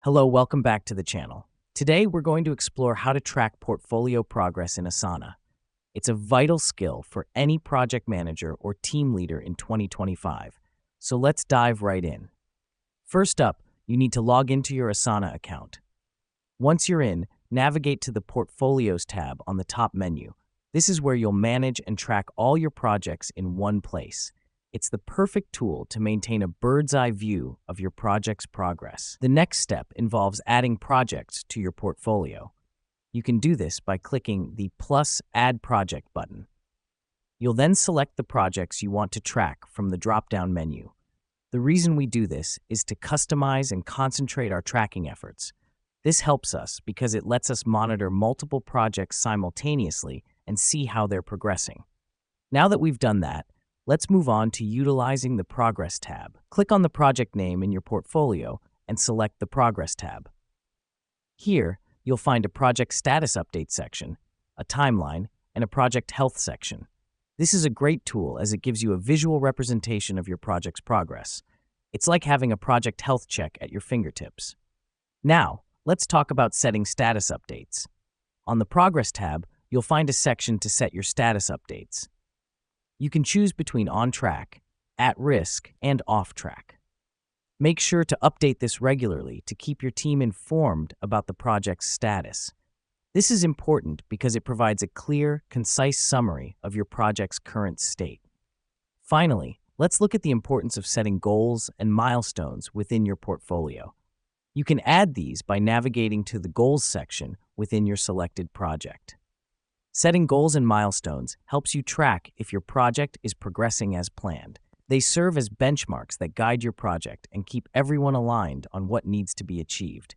Hello, welcome back to the channel. Today, we're going to explore how to track portfolio progress in Asana. It's a vital skill for any project manager or team leader in 2025. So let's dive right in. First up, you need to log into your Asana account. Once you're in, navigate to the Portfolios tab on the top menu. This is where you'll manage and track all your projects in one place. It's the perfect tool to maintain a bird's-eye view of your project's progress. The next step involves adding projects to your portfolio. You can do this by clicking the plus Add Project button. You'll then select the projects you want to track from the drop-down menu. The reason we do this is to customize and concentrate our tracking efforts. This helps us because it lets us monitor multiple projects simultaneously and see how they're progressing. Now that we've done that, let's move on to utilizing the Progress tab. Click on the project name in your portfolio and select the Progress tab. Here, you'll find a Project Status Update section, a timeline, and a Project Health section. This is a great tool as it gives you a visual representation of your project's progress. It's like having a project health check at your fingertips. Now, let's talk about setting status updates. On the Progress tab, you'll find a section to set your status updates. You can choose between on track, at risk, and off track. Make sure to update this regularly to keep your team informed about the project's status. This is important because it provides a clear, concise summary of your project's current state. Finally, let's look at the importance of setting goals and milestones within your portfolio. You can add these by navigating to the Goals section within your selected project. Setting goals and milestones helps you track if your project is progressing as planned. They serve as benchmarks that guide your project and keep everyone aligned on what needs to be achieved.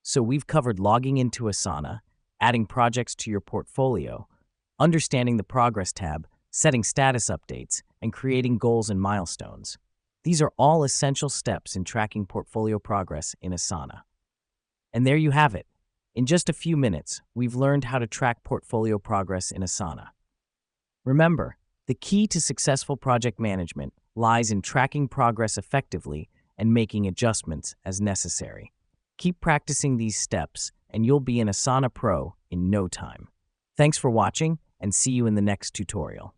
So we've covered logging into Asana, adding projects to your portfolio, understanding the Progress tab, setting status updates, and creating goals and milestones. These are all essential steps in tracking portfolio progress in Asana. And there you have it. In just a few minutes, we've learned how to track portfolio progress in Asana. Remember, the key to successful project management lies in tracking progress effectively and making adjustments as necessary. Keep practicing these steps, and you'll be an Asana Pro in no time. Thanks for watching, and see you in the next tutorial.